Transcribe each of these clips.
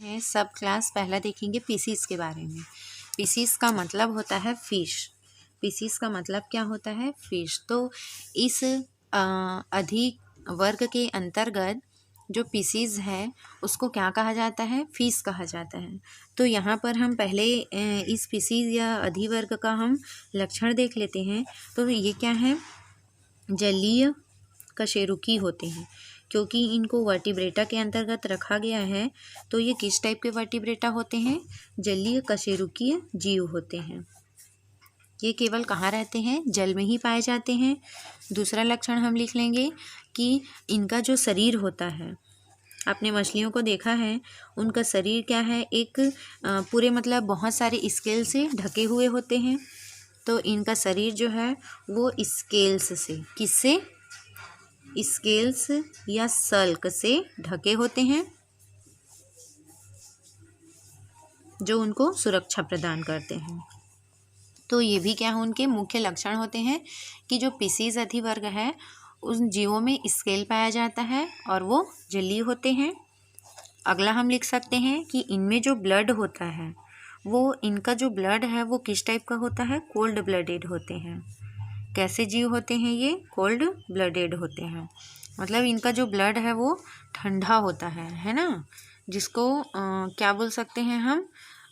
है सब क्लास पहला देखेंगे पीसीस के बारे में। पीसीस का मतलब होता है फिश। पीसीस का मतलब क्या होता है? फिश। तो इस अधिक वर्ग के अंतर्गत जो पीसीज है उसको क्या कहा जाता है? फिश कहा जाता है। तो यहाँ पर हम पहले इस पीसीज या अधिवर्ग का हम लक्षण देख लेते हैं। तो ये क्या है? जलीय कशेरुकी होते हैं। क्योंकि इनको वर्टिब्रेटा के अंतर्गत रखा गया है तो ये किस टाइप के वर्टिब्रेटा होते हैं? जलीय कशेरुकीय जीव होते हैं। ये केवल कहाँ रहते हैं? जल में ही पाए जाते हैं। दूसरा लक्षण हम लिख लेंगे कि इनका जो शरीर होता है, आपने मछलियों को देखा है, उनका शरीर क्या है? एक पूरे मतलब बहुत सारे स्केल से ढके हुए होते हैं। तो इनका शरीर जो है वो स्केल्स से, किससे? स्केल्स या सल्क से ढके होते हैं जो उनको सुरक्षा प्रदान करते हैं। तो ये भी क्या है? उनके मुख्य लक्षण होते हैं कि जो पीसीज अधिवर्ग है उन जीवों में स्केल पाया जाता है और वो जलीय होते हैं। अगला हम लिख सकते हैं कि इनमें जो ब्लड होता है वो, इनका जो ब्लड है वो किस टाइप का होता है? कोल्ड ब्लडेड होते हैं। कैसे जीव होते हैं ये? कोल्ड ब्लडेड होते हैं। मतलब इनका जो ब्लड है वो ठंडा होता है ना, जिसको क्या बोल सकते हैं हम?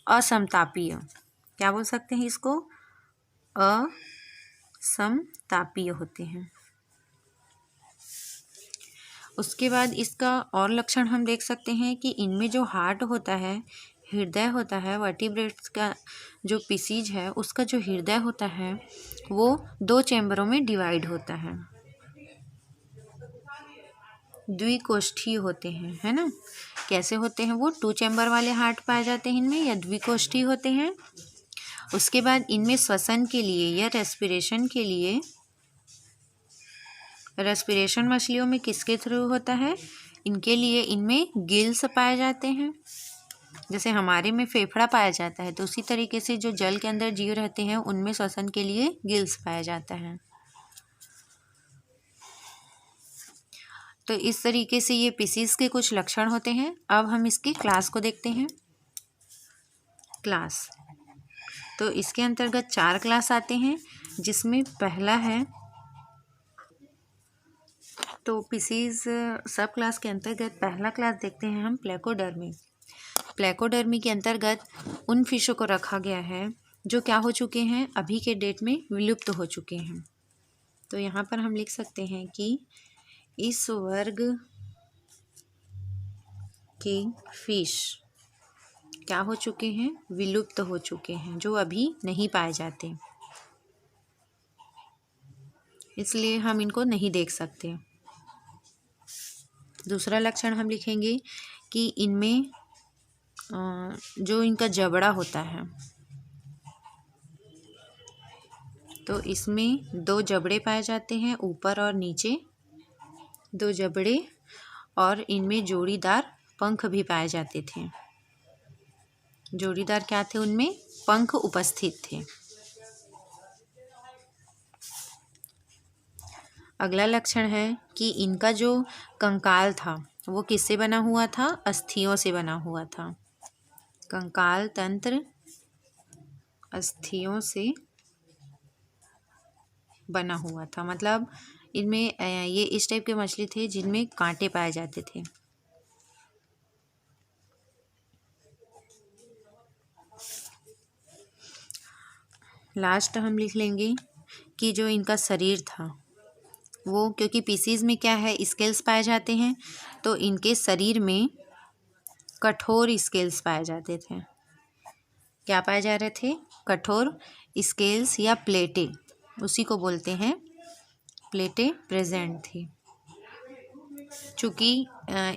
असमतापीय। क्या बोल सकते हैं इसको? असमतापीय होते हैं। उसके बाद इसका और लक्षण हम देख सकते हैं कि इनमें जो हार्ट होता है, हृदय होता है, वर्टिब्रेट्स का जो पीसीज है उसका जो हृदय होता है वो 2 चैम्बरों में डिवाइड होता है। द्विकोष्ठीय होते हैं, है ना। कैसे होते हैं वो? 2 चैम्बर वाले हार्ट पाए जाते हैं इनमें, या द्विकोष्ठीय होते हैं। उसके बाद इनमें श्वसन के लिए या रेस्पिरेशन के लिए, रेस्पिरेशन मछलियों में किसके थ्रू होता है? इनके लिए इनमें गिल्स पाए जाते हैं। जैसे हमारे में फेफड़ा पाया जाता है तो उसी तरीके से जो जल के अंदर जीव रहते हैं उनमें श्वसन के लिए गिल्स पाया जाता है। तो इस तरीके से ये पीसीज के कुछ लक्षण होते हैं। अब हम इसकी क्लास को देखते हैं। क्लास, तो इसके अंतर्गत 4 क्लास आते हैं, जिसमें पहला है, तो पीसीज सब क्लास के अंतर्गत पहला क्लास देखते हैं हम प्लेकोडर्मी। प्लेकोडर्मी के अंतर्गत उन फिशों को रखा गया है जो क्या हो चुके हैं? अभी के डेट में विलुप्त हो चुके हैं। तो यहाँ पर हम लिख सकते हैं कि इस वर्ग के फिश क्या हो चुके हैं? विलुप्त हो चुके हैं, जो अभी नहीं पाए जाते, इसलिए हम इनको नहीं देख सकते। दूसरा लक्षण हम लिखेंगे कि इनमें जो इनका जबड़ा होता है, तो इसमें 2 जबड़े पाए जाते हैं, ऊपर और नीचे 2 जबड़े, और इनमें जोड़ीदार पंख भी पाए जाते थे। जोड़ीदार क्या थे? उनमें पंख उपस्थित थे। अगला लक्षण है कि इनका जो कंकाल था वो किससे बना हुआ था? अस्थियों से बना हुआ था। कंकाल तंत्र अस्थियों से बना हुआ था। मतलब इनमें ये इस टाइप के मछली थे जिनमें कांटे पाए जाते थे। लास्ट हम लिख लेंगे कि जो इनका शरीर था वो, क्योंकि पीसीज में क्या है? स्केल्स पाए जाते हैं, तो इनके शरीर में कठोर स्केल्स पाए जाते थे। क्या पाए जा रहे थे? कठोर स्केल्स या प्लेटें, उसी को बोलते हैं, प्लेटें प्रेजेंट थी। चूँकि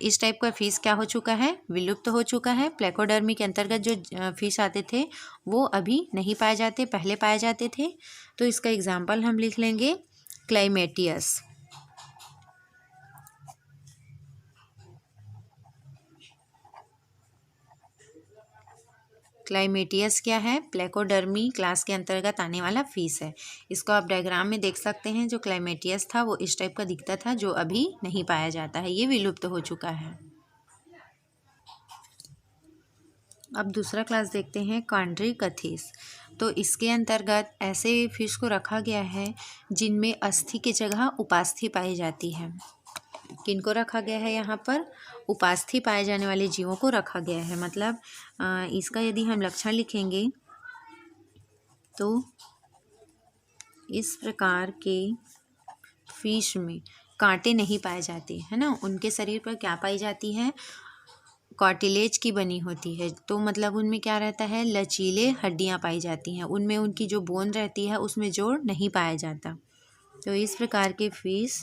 इस टाइप का फिश क्या हो चुका है? विलुप्त हो चुका है। प्लेकोडर्मी के अंतर्गत जो फिश आते थे वो अभी नहीं पाए जाते, पहले पाए जाते थे। तो इसका एग्जाम्पल हम लिख लेंगे क्लाइमेटियस। क्लाइमेटियस क्या है? प्लेकोडर्मी क्लास के अंतर्गत आने वाला फिश है। इसको आप डायग्राम में देख सकते हैं। जो क्लाइमेटियस था वो इस टाइप का दिखता था, जो अभी नहीं पाया जाता है, ये विलुप्त हो चुका है। अब दूसरा क्लास देखते हैं कॉन्ड्रिकथिस। तो इसके अंतर्गत ऐसे फिश को रखा गया है जिनमें अस्थि की जगह उपास्थि पाई जाती है। किनको रखा गया है यहाँ पर? उपास्थि पाए जाने वाले जीवों को रखा गया है। मतलब इसका यदि हम लक्षण लिखेंगे तो इस प्रकार के फिश में कांटे नहीं पाए जाते, है ना। उनके शरीर पर क्या पाई जाती है? कार्टिलेज की बनी होती है। तो मतलब उनमें क्या रहता है? लचीले हड्डियां पाई जाती हैं। उनमें उनकी जो बोन रहती है उसमें जोड़ नहीं पाया जाता। तो इस प्रकार के फिश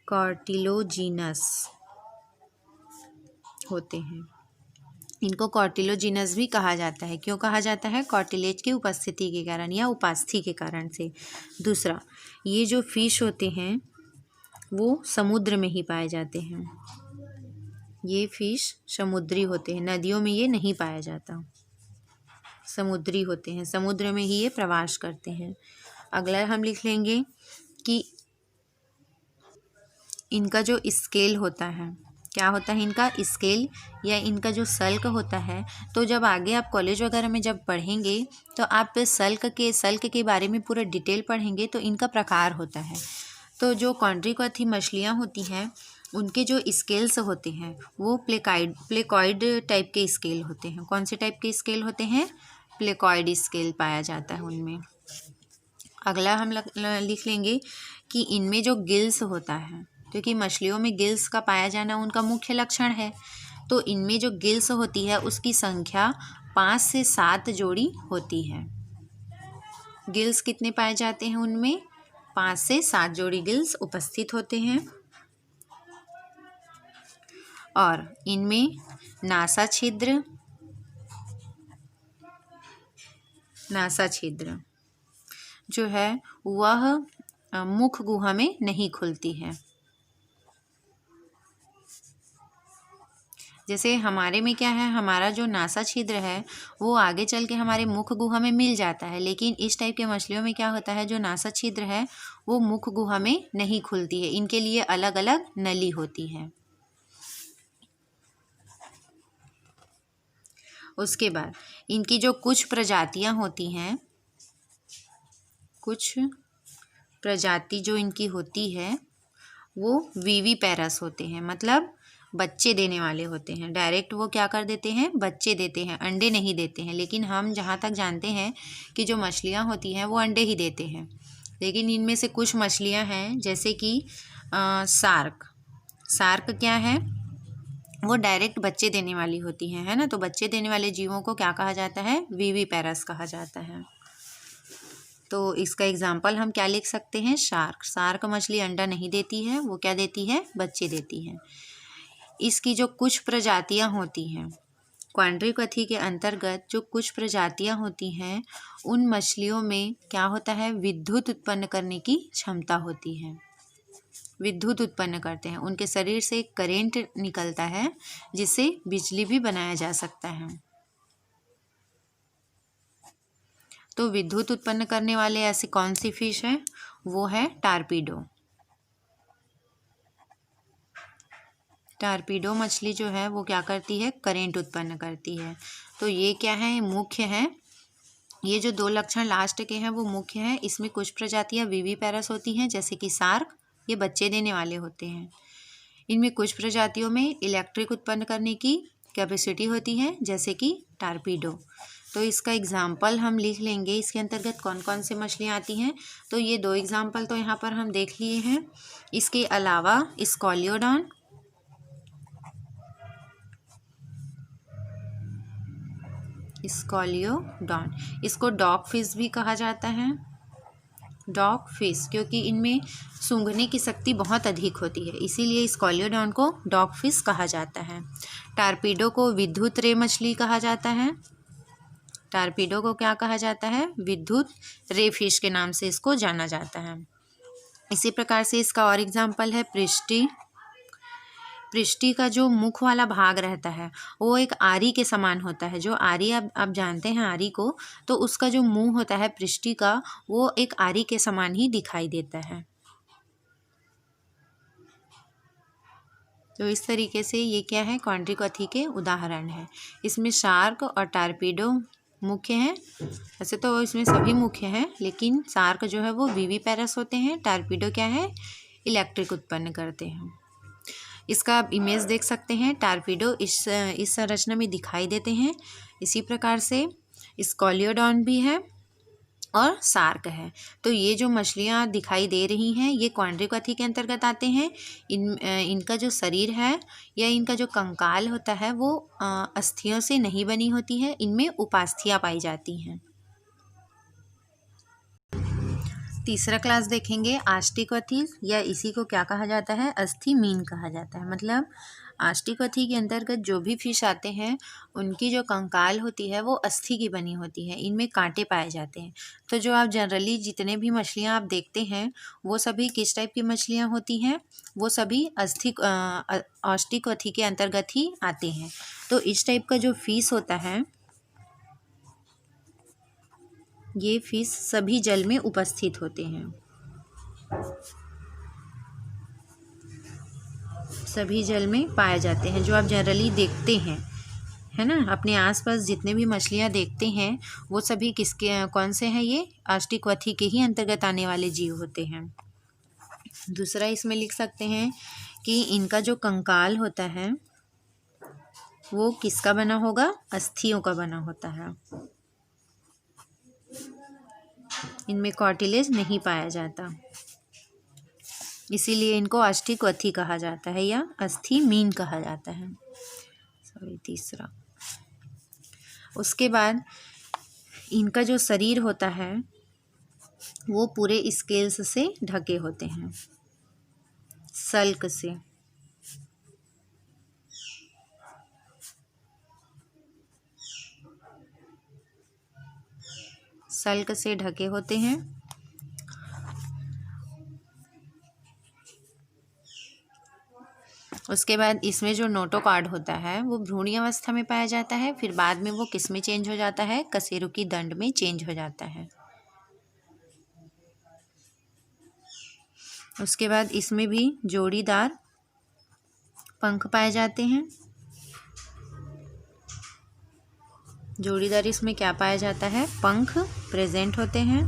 कार्टिलोजिनस होते हैं। इनको कार्टिलोजिनस भी कहा जाता है। क्यों कहा जाता है? कार्टिलेज की उपस्थिति के कारण या उपास्थि के कारण से। दूसरा, ये जो फिश होते हैं वो समुद्र में ही पाए जाते हैं। ये फिश समुद्री होते हैं, नदियों में ये नहीं पाया जाता, समुद्री होते हैं, समुद्र में ही ये प्रवास करते हैं। अगला हम लिख लेंगे कि इनका जो स्केल होता है, क्या होता है इनका? स्केल या इनका जो सल्क होता है। तो जब आगे आप कॉलेज वगैरह में जब पढ़ेंगे तो आप सल्क के बारे में पूरा डिटेल पढ़ेंगे। तो इनका प्रकार होता है। तो जो कॉन्ड्रिकथी मछलियाँ होती हैं उनके जो स्केल्स होते हैं वो प्लेकॉइड टाइप के स्केल होते हैं। कौन से टाइप के स्केल होते हैं? प्लेकॉइड स्केल पाया जाता है उनमें। अगला हम लिख लेंगे कि इनमें जो गिल्स होता है, क्योंकि मछलियों में गिल्स का पाया जाना उनका मुख्य लक्षण है। तो इनमें जो गिल्स होती है उसकी संख्या 5 से 7 जोड़ी होती है। गिल्स कितने पाए जाते हैं उनमें? 5 से 7 जोड़ी गिल्स उपस्थित होते हैं। और इनमें नासा छिद्र जो है वह मुख गुहा में नहीं खुलती है। जैसे हमारे में क्या है, हमारा जो नासा छिद्र है वो आगे चल के हमारे मुख गुहा में मिल जाता है। लेकिन इस टाइप के मछलियों में क्या होता है, जो नासा छिद्र है वो मुख गुहा में नहीं खुलती है। इनके लिए अलग अलग नली होती है। उसके बाद इनकी जो कुछ प्रजातियां होती हैं, कुछ प्रजाति जो इनकी होती है वो विविपेरस होते हैं। मतलब बच्चे देने वाले होते हैं। डायरेक्ट वो क्या कर देते हैं? बच्चे देते हैं, अंडे नहीं देते हैं। लेकिन हम जहाँ तक जानते हैं कि जो मछलियाँ होती हैं वो अंडे ही देते हैं। लेकिन इनमें से कुछ मछलियाँ हैं जैसे कि सार्क क्या है? वो डायरेक्ट बच्चे देने वाली होती हैं, है ना। तो बच्चे देने वाले जीवों को क्या कहा जाता है? विविपेरस कहा जाता है। तो इसका एग्जाम्पल हम क्या लिख सकते हैं? शार्क मछली अंडा नहीं देती है, वो क्या देती है? बच्चे देती है। इसकी जो कुछ प्रजातियां होती हैं, क्वाड्रिकथी के अंतर्गत जो कुछ प्रजातियां होती हैं उन मछलियों में क्या होता है? विद्युत उत्पन्न करने की क्षमता होती है। विद्युत उत्पन्न करते हैं, उनके शरीर से एक करेंट निकलता है जिससे बिजली भी बनाया जा सकता है। तो विद्युत उत्पन्न करने वाले ऐसी कौन सी फिश है? वो है टारपीडो। टारपीडो मछली जो है वो क्या करती है? करंट उत्पन्न करती है। तो ये क्या है? मुख्य है। ये जो 2 लक्षण लास्ट के हैं वो मुख्य हैं। इसमें कुछ प्रजातियां विविपेरस होती हैं जैसे कि सार्क, ये बच्चे देने वाले होते हैं। इनमें कुछ प्रजातियों में इलेक्ट्रिक उत्पन्न करने की कैपेसिटी होती है जैसे कि टारपीडो। तो इसका एग्जाम्पल हम लिख लेंगे। इसके अंतर्गत कौन कौन से मछलियाँ आती हैं? तो ये 2 एग्जाम्पल तो यहाँ पर हम देख लिए हैं। इसके अलावा स्कॉलियोडॉन, इसको डॉग फिश भी कहा जाता है। डॉग फिश, क्योंकि इनमें सूंघने की शक्ति बहुत अधिक होती है, इसीलिए स्कॉलियोडॉन को डॉग फिश कहा जाता है। टारपीडो को विद्युत रे मछली कहा जाता है। टारपीडो को क्या कहा जाता है? विद्युत रे फिश के नाम से इसको जाना जाता है। इसी प्रकार से इसका और एग्जाम्पल है पृष्ठी का जो मुख वाला भाग रहता है वो एक आरी के समान होता है। जो आरी आप जानते हैं आरी को, तो उसका जो मुंह होता है पृष्ठी का वो एक आरी के समान ही दिखाई देता है। तो इस तरीके से ये क्या है, कॉन्ड्रिकॉथी के उदाहरण है। इसमें शार्क और टारपीडो मुख्य हैं। वैसे तो इसमें सभी मुख्य हैं, लेकिन शार्क जो है वो विविपेरस होते हैं, टारपीडो क्या है, इलेक्ट्रिक उत्पन्न करते हैं। इसका आप इमेज देख सकते हैं। टारपीडो इस संरचना में दिखाई देते हैं। इसी प्रकार से स्कॉलियोडॉन भी है और शार्क है। तो ये जो मछलियाँ दिखाई दे रही हैं ये कॉन्ड्रिकॉथी के अंतर्गत आते हैं। इनका जो शरीर है या इनका जो कंकाल होता है वो अस्थियों से नहीं बनी होती है, इनमें उपास्थियाँ पाई जाती हैं। तीसरा क्लास देखेंगे आस्टिकॉथी, या इसी को क्या कहा जाता है, अस्थि मीन कहा जाता है। मतलब आस्टिकॉथी के अंतर्गत जो भी फिश आते हैं उनकी जो कंकाल होती है वो अस्थि की बनी होती है, इनमें कांटे पाए जाते हैं। तो जो आप जनरली जितने भी मछलियाँ आप देखते हैं वो सभी किस टाइप की मछलियाँ होती हैं, वो सभी आस्टिकॉथी के अंतर्गत ही आते हैं। तो इस टाइप का जो फिश होता है, ये फिश सभी जल में उपस्थित होते हैं, सभी जल में पाए जाते हैं। जो आप जनरली देखते हैं, है ना, अपने आसपास जितने भी मछलियाँ देखते हैं वो सभी किसके, कौन से हैं, ये आस्टिकॉथी के ही अंतर्गत आने वाले जीव होते हैं। दूसरा इसमें लिख सकते हैं कि इनका जो कंकाल होता है वो किसका बना होगा, अस्थियों का बना होता है। इनमें कार्टिलेज नहीं पाया जाता, इसीलिए इनको आस्टिकॉथी कहा जाता है या अस्थि मीन कहा जाता है। तीसरा, उसके बाद इनका जो शरीर होता है वो पूरे स्केल्स से ढके होते हैं, सल्क से। सल्क से ढके होते हैं। उसके बाद इसमें जो नोटोकॉर्ड होता है वो भ्रूणी अवस्था में पाया जाता है, फिर बाद में वो किस में चेंज हो जाता है, कशेरुकी दंड में चेंज हो जाता है। उसके बाद इसमें भी जोड़ीदार पंख पाए जाते हैं। जोड़ीदार इसमें क्या पाया जाता है, पंख प्रेजेंट होते हैं।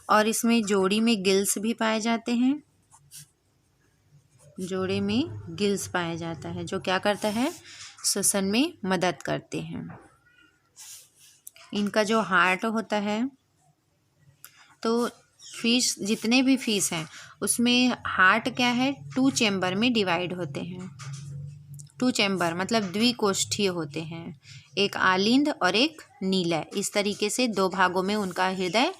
और इसमें जोड़ी में गिल्स भी पाए जाते हैं। जोड़े में गिल्स पाया जाता है जो क्या करता है, श्वसन में मदद करते हैं। इनका जो हार्ट होता है, तो फिश, जितने भी फिश हैं उसमें हार्ट क्या है, 2 चैम्बर में डिवाइड होते हैं। 2 चैम्बर मतलब द्विकोष्ठीय होते हैं, एक आलिंद और एक नीलय। इस तरीके से 2 भागों में उनका हृदय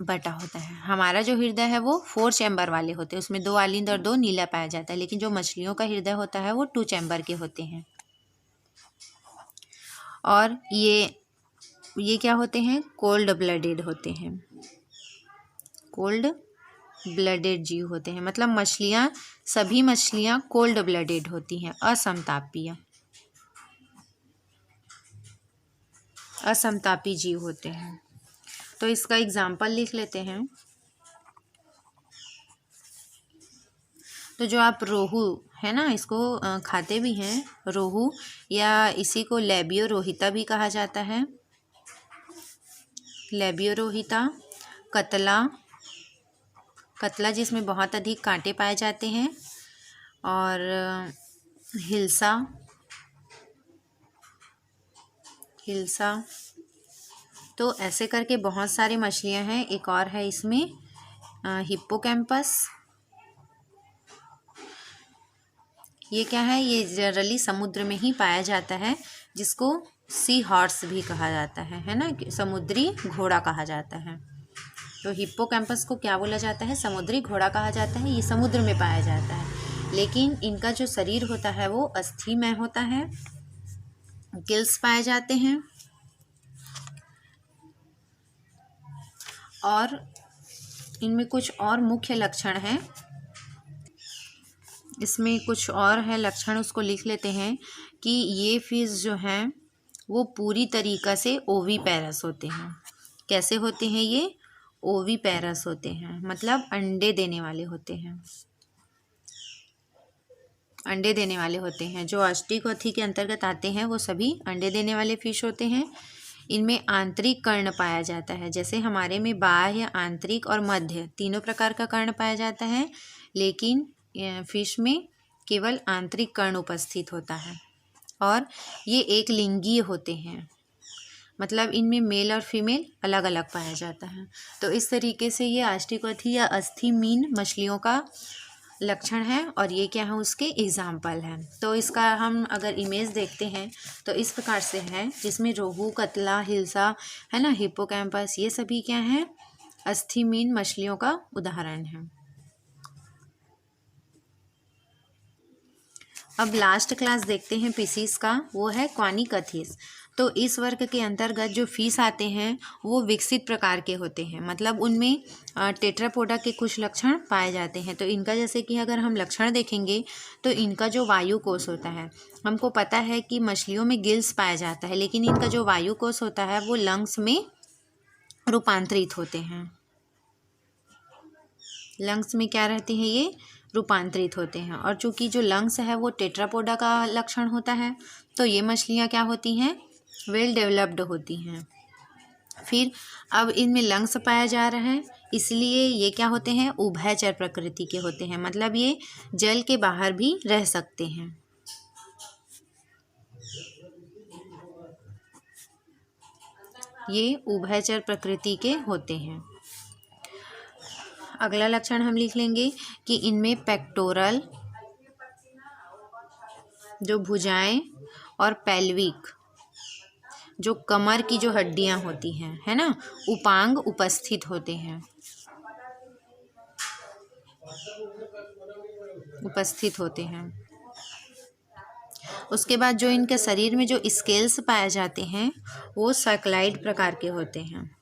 बटा होता है। हमारा जो हृदय है वो 4 चैम्बर वाले होते हैं, उसमें 2 आलिंद और 2 नीला पाया जाता है, लेकिन जो मछलियों का हृदय होता है वो 2 चैम्बर के होते हैं। और ये क्या होते हैं, कोल्ड ब्लडेड होते हैं, कोल्ड ब्लडेड जीव होते हैं। मतलब मछलियाँ, सभी मछलियाँ कोल्ड ब्लडेड होती हैं, असमतापी जीव होते हैं। तो इसका एग्जाम्पल लिख लेते हैं। तो जो आप रोहू है ना, इसको खाते भी हैं, रोहू, या इसी को लेबियोरोहिता भी कहा जाता है। लेबियोरोहिता, कतला जिसमें बहुत अधिक कांटे पाए जाते हैं, और हिल्सा, तो ऐसे करके बहुत सारी मछलियां हैं। एक और है इसमें हिप्पोकैम्पस। ये क्या है, ये जनरली समुद्र में ही पाया जाता है, जिसको सी हॉर्स भी कहा जाता है ना, समुद्री घोड़ा कहा जाता है। तो हिप्पोकैम्पस को क्या बोला जाता है, समुद्री घोड़ा कहा जाता है। ये समुद्र में पाया जाता है, लेकिन इनका जो शरीर होता है वो अस्थिमय होता है, गिल्स पाए जाते हैं, और इनमें कुछ और मुख्य लक्षण हैं। इसमें कुछ और है लक्षण, उसको लिख लेते हैं कि ये फिश जो हैं वो पूरी तरीक़ा से ओवीपेरस होते हैं। कैसे होते हैं ये, ओवीपेरस होते हैं, मतलब अंडे देने वाले होते हैं। अंडे देने वाले होते हैं। जो ऑस्टिकोथी के अंतर्गत आते हैं वो सभी अंडे देने वाले फिश होते हैं। इनमें आंतरिक कर्ण पाया जाता है। जैसे हमारे में बाह्य, आंतरिक और मध्य तीनों प्रकार का कर्ण पाया जाता है, लेकिन फिश में केवल आंतरिक कर्ण उपस्थित होता है। और ये एक लिंगीय होते हैं, मतलब इनमें मेल और फीमेल अलग अलग पाया जाता है। तो इस तरीके से ये ऑस्टिकोथी या अस्थिमीन मछलियों का लक्षण है, और ये क्या है, उसके एग्जाम्पल हैं। तो इसका हम अगर इमेज देखते हैं तो इस प्रकार से है, जिसमें रोहू, कतला, हिल्सा है ना, हिप्पोकैम्पस, ये सभी क्या हैं, अस्थिमीन मछलियों का उदाहरण है। अब लास्ट क्लास देखते हैं फिशीज का, वो है क्वानिकथीस। तो इस वर्ग के अंतर्गत जो फिश आते हैं वो विकसित प्रकार के होते हैं, मतलब उनमें टेट्रापोडा के कुछ लक्षण पाए जाते हैं। तो इनका जैसे कि अगर हम लक्षण देखेंगे तो इनका जो वायु कोश होता है, हमको पता है कि मछलियों में गिल्स पाया जाता है, लेकिन इनका जो वायु कोश होता है वो लंग्स में रूपांतरित होते हैं। लंग्स में क्या रहते हैं, ये रूपांतरित होते हैं। और चूंकि जो लंग्स है वो टेट्रापोडा का लक्षण होता है, तो ये मछलियाँ क्या होती हैं, वेल डेवलप्ड होती हैं। फिर अब इनमें लंग्स पाया जा रहा है, इसलिए ये क्या होते हैं, उभयचर प्रकृति के होते हैं, मतलब ये जल के बाहर भी रह सकते हैं। ये उभयचर प्रकृति के होते हैं। अगला लक्षण हम लिख लेंगे कि इनमें पेक्टोरल, जो भुजाएं, और पेल्विक, जो कमर की जो हड्डियां होती हैं, है ना, उपांग उपस्थित होते हैं, उपस्थित होते हैं। उसके बाद जो इनके शरीर में जो स्केल्स पाए जाते हैं वो सर्कलाइड प्रकार के होते हैं।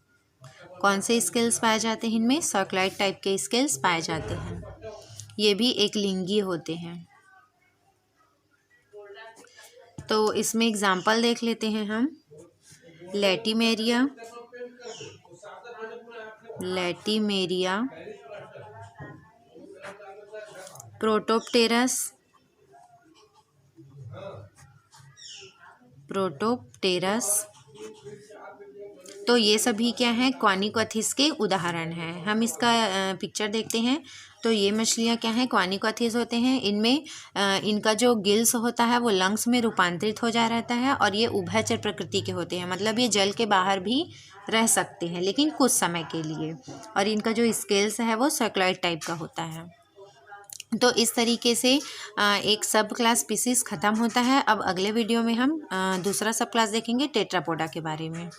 कौन से स्केल्स पाए जाते हैं, इनमें सर्कलाइड टाइप के स्केल्स पाए जाते हैं। ये भी एक लिंगीय होते हैं। तो इसमें एग्जाम्पल देख लेते हैं हम। लैटिमेरिया, प्रोटोप्टेरस, तो ये सभी क्या हैं, क्वानिकथीस के उदाहरण हैं। हम इसका पिक्चर देखते हैं। तो ये मछलियाँ क्या हैं, क्वानिकथीस होते हैं। इनमें इनका जो गिल्स होता है वो लंग्स में रूपांतरित हो जा रहता है, और ये उभयचर प्रकृति के होते हैं, मतलब ये जल के बाहर भी रह सकते हैं, लेकिन कुछ समय के लिए। और इनका जो स्केल्स है वो सर्कुलर टाइप का होता है। तो इस तरीके से एक सब क्लास स्पीसीज ख़त्म होता है। अब अगले वीडियो में हम दूसरा सब क्लास देखेंगे, टेट्रापोडा के बारे में।